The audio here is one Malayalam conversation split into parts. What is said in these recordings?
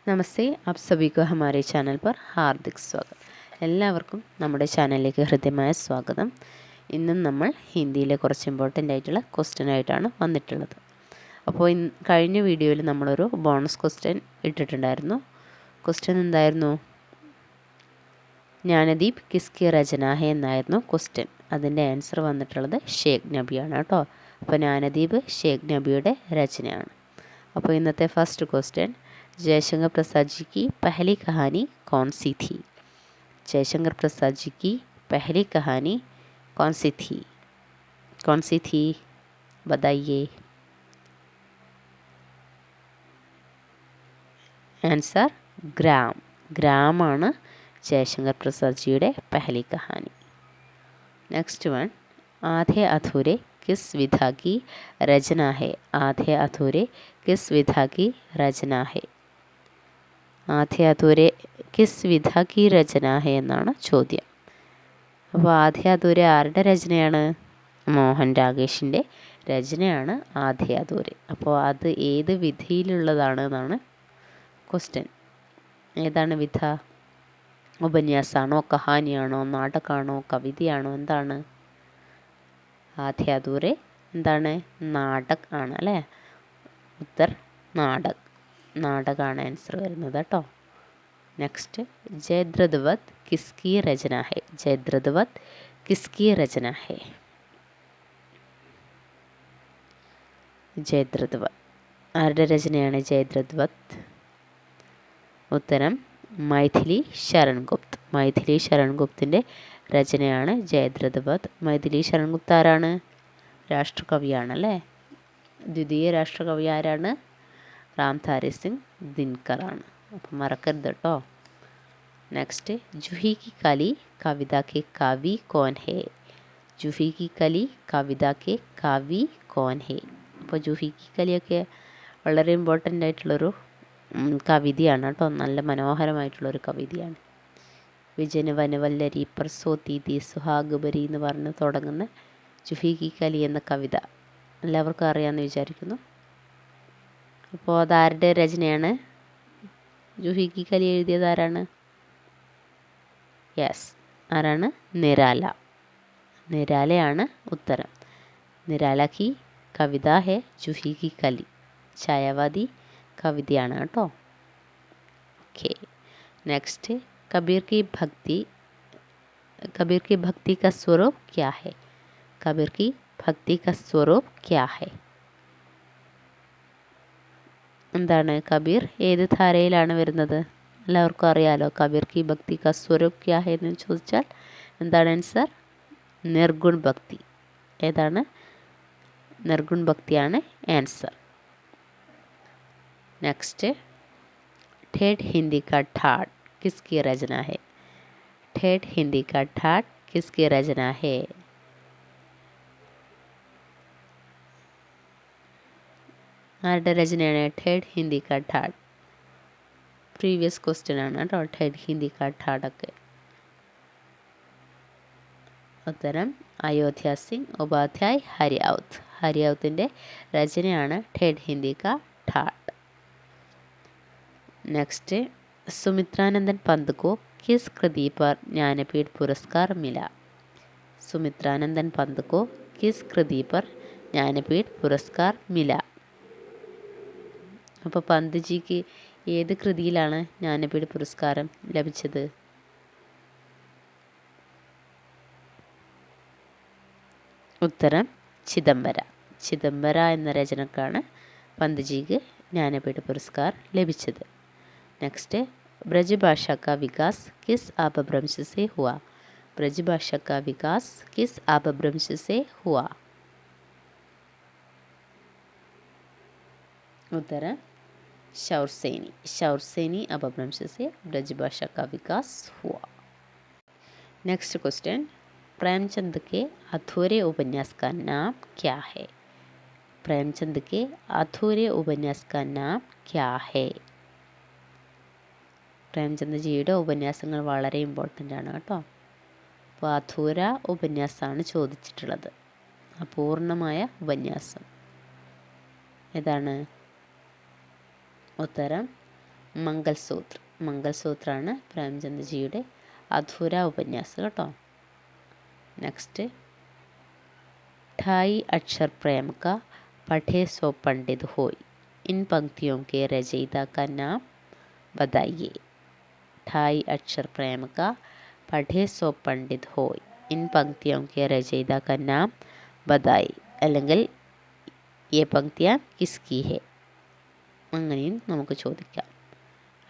നമസ്തേ, ആപ് സभी को हमारे ചാനൽ पर ഹാർദിക് സ്വാഗതം. എല്ലാവർക്കും നമ്മുടെ ചാനലിലേക്ക് ഹൃദ്യമായ സ്വാഗതം. ഇന്നും നമ്മൾ ഹിന്ദിയിലെ കുറച്ച് ഇമ്പോർട്ടൻ്റ് ആയിട്ടുള്ള ക്വസ്റ്റ്യൻ ആയിട്ടാണ് വന്നിട്ടുള്ളത്. അപ്പോൾ കഴിഞ്ഞ വീഡിയോയിൽ നമ്മളൊരു ബോണസ് ക്വസ്റ്റ്യൻ ഇട്ടിട്ടുണ്ടായിരുന്നു. ക്വസ്റ്റ്യൻ എന്തായിരുന്നു? ജ്ഞാനദീപ് കിസ്കി രചന ഹെ എന്നായിരുന്നു ക്വസ്റ്റ്യൻ. അതിൻ്റെ ആൻസർ വന്നിട്ടുള്ളത് ഷേഖ് നബിയാണ് കേട്ടോ. അപ്പോൾ ജ്ഞാനദീപ് ഷേഖ് നബിയുടെ രചനയാണ്. അപ്പോൾ ഇന്നത്തെ ഫസ്റ്റ് ക്വസ്റ്റ്യൻ, जयशंकर प्रसाद जी की पहली कहानी कौन सी थी? जयशंकर प्रसाद जी की पहली कहानी कौन सी थी? कौन सी थी बताइए. ആൻസർ ഗ്രാം. ഗ്രാമാണ് ജയശങ്കർ പ്രസാദ് ജിയുടെ പഹലി കഹാനി. നെക്സ്റ്റ് വൺ, ആധേ അധൂരെ किस विधा की रचना है? आधे अधूरे किस विधा की रचना है? ആധേ അധൂരെ കിസ് വിധ കി രചന ഹെ എന്നാണ് ചോദ്യം. അപ്പോൾ ആധേ അധൂരെ ആരുടെ രചനയാണ്? മോഹൻ രാകേഷിൻ്റെ രചനയാണ് ആധേ അധൂരെ. അപ്പോൾ അത് ഏത് വിധിയിലുള്ളതാണ് എന്നാണ് ക്വസ്റ്റ്യൻ. ഏതാണ് വിധ? ഉപന്യാസമാണോ, കഹാനിയാണോ, നാടകമാണോ, കവിതയാണോ, എന്താണ്? ആധേ അധൂരെ എന്താണ്? നാടക് ആണ് അല്ലേ. ഉത്തർ നാടക്. നാടകമാണ് ആൻസർ വരുന്നത് കേട്ടോ. നെക്സ്റ്റ്, ജയദ്രഥവത് കിസ്കി രചന ഹെ? ജയദ്രഥവത് കിസ്കി രചന ഹെ? ജയദ്രഥവത് ആരുടെ രചനയാണ് ജയദ്രഥവത്? ഉത്തരം മൈഥിലി ശരൺ ഗുപ്ത്. മൈഥിലി ശരൺ ഗുപ്തിൻ്റെ രചനയാണ് ജയദ്രഥവത്. മൈഥിലി ശരൺ ഗുപ്ത് ആരാണ്? രാഷ്ട്രകവിയാണല്ലേ. ദ്വിതീയ രാഷ്ട്രകവി ആരാണ്? രാംധാരി സിംഗ് ദിൻകറാണ്. അപ്പം മറക്കരുത് കേട്ടോ. നെക്സ്റ്റ്, ജൂഹി കി കലി കവിത കെ കവി കോൻ ഹെ? ജൂഹി കി കലി കവിത കെ കവി കോൻ ഹെ? അപ്പോൾ ജൂഹി കി കലിയൊക്കെ വളരെ ഇമ്പോർട്ടൻ്റ് ആയിട്ടുള്ളൊരു കവിതയാണ് കേട്ടോ. നല്ല മനോഹരമായിട്ടുള്ളൊരു കവിതയാണ്. വിജന വനവല്ലരി പ്രസോത്തി തി സുഹാഗുബരി എന്ന് പറഞ്ഞ് തുടങ്ങുന്ന ജൂഹി കി കലി എന്ന കവിത എല്ലാവർക്കും അറിയാമെന്ന് വിചാരിക്കുന്നു. അപ്പോൾ അതാരുടെ രചനയാണ്? ജൂഹി കി കലി എഴുതിയത് ആരാണ്? യെസ്, ആരാണ്? നിരാല. നിരാലയാണ് ഉത്തരം. നിരാല കി കവിത ഹെ ജൂഹി കി കലി. ഛായാവാദി കവിതയാണ് കേട്ടോ. ഓക്കെ. നെക്സ്റ്റ്, കബീർ കി ഭക്തി കാ സ്വരൂപ് ക്യാ ഹെ? കബീർ കി ഭക്തി കാ സ്വരൂപ് ക്യാ ഹെ? എന്താണ്? കബീർ ഏത് ധാരയിലാണ് വരുന്നത്? എല്ലാവർക്കും അറിയാലോ. കബീർ കി ഭക്തി കാ സ്വരൂപ് ക്യാ ഹെ എന്ന് ചോദിച്ചാൽ എന്താണ് ആൻസർ? നിർഗുൺ ഭക്തി. ഏതാണ്? നിർഗുൺ ഭക്തിയാണ് ആൻസർ. നെക്സ്റ്റ്, ठेठ हिंदी का ठाठ किसकी रचना है? ठेठ हिंदी का ठाठ किसकी रचना है? ആരുടെ രചനയാണ് ठेठ हिंदी का ठाठ? പ്രീവിയസ് ക്വസ്റ്റ്യൻ ആണ് കേട്ടോ. ठेठ हिंदी का ठाठ ഒക്കെ. ഉത്തരം അയോധ്യ സിംഗ് ഉപാധ്യായ് ഹരിഔത്ത്. ഹരിഔത്തിൻ്റെ രചനയാണ് ठेठ हिंदी का ठाठ. नेक्स्ट, सुमित्रानंदन पंत को किस कृति पर ज्ञानपीठ पुरस्कार मिला? सुमित्रानंदन पंत को किस कृति पर ज्ञानपीठ पुरस्कार मिला? അപ്പോൾ പന്ത് ജിക്ക് ഏത് കൃതിയിലാണ് ജ്ഞാനപീഠ പുരസ്കാരം ലഭിച്ചത്? ഉത്തരം ചിദംബര. ചിദംബര എന്ന രചനക്കാണ് പന്ത് ജിക്ക് ജ്ഞാനപീഠ പുരസ്കാർ ലഭിച്ചത്. नेक्स्ट, ब्रजभाषा का विकास किस अपभ्रंश से हुआ? ब्रजभाषा का विकास किस अपभ्रंश से हुआ? उत्तर शौरसेनी. शौरसेनी अपभ्रंश से ब्रजभाषा का विकास हुआ. नेक्स्ट क्वेश्चन, प्रेमचंद के अधूरे उपन्यास का नाम क्या है? प्रेमचंद के अधूरे उपन्यास का नाम क्या है? പ്രേംചന്ദ് ജിയുടെ ഉപന്യാസങ്ങൾ വളരെ ഇമ്പോർട്ടൻ്റ് ആണ് കേട്ടോ. അപ്പോൾ അധൂര ഉപന്യാസമാണ് ചോദിച്ചിട്ടുള്ളത്. അപൂർണമായ ഉപന്യാസം ഏതാണ്? ഉത്തരം മംഗൽസൂത്ര. മംഗൽസൂത്രാണ് പ്രേംചന്ദ് ജിയുടെ അധൂര ഉപന്യാസം കേട്ടോ. നെക്സ്റ്റ്, ढाई अक्षर प्रेम का पढ़े सो पंडित होय. इन पंक्तियों के रचयिता का नाम बताइए. ढाई अक्षर प्रेम का पढ़े सो पंडित होय. इन पंक्तियों के रचयिता का नाम बताइए. അല്ലെങ്കിൽ ये पंक्तियाँ किसकी है? അങ്ങനെയും നമുക്ക് ചോദിക്കാം.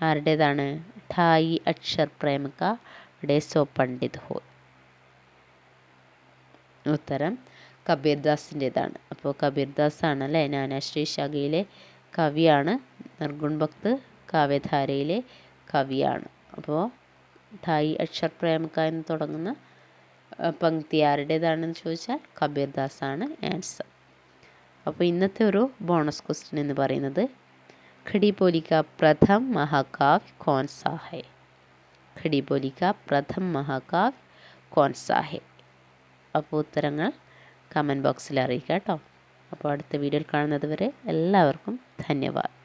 ആരുടേതാണ്? ढाई अक्षर प्रेम का पढ़े सो पंडित होय. ഉത്തരം കബീർദാസിൻ്റെതാണ്. അപ്പോൾ കബീർദാസ് ആണല്ലേ നാനാശ്രീ ശാഖയിലെ കവിയാണ്. നിർഗുൺ ഭക്ത് കാവ്യധാരയിലെ കവിയാണ്. അപ്പോൾ ढाई अक्षर प्रेम का എന്ന് തുടങ്ങുന്ന പങ്ക്തി ആരുടേതാണെന്ന് ചോദിച്ചാൽ കബീർദാസ് ആണ് ആൻസർ. അപ്പോൾ ഇന്നത്തെ ഒരു ബോണസ് ക്വസ്റ്റ്യൻ എന്ന് പറയുന്നത് खड़ी बोली का प्रथम महाकाव्य कौन सा है? खड़ी बोली का प्रथम महाकाव्य कौन सा है? അപ്പോൾ ഉത്തരങ്ങൾ കമൻറ്റ് ബോക്സിൽ അറിയിക്കാം കേട്ടോ. അപ്പോൾ അടുത്ത വീഡിയോയിൽ കാണുന്നത് വരെ എല്ലാവർക്കും ധന്യവാദം.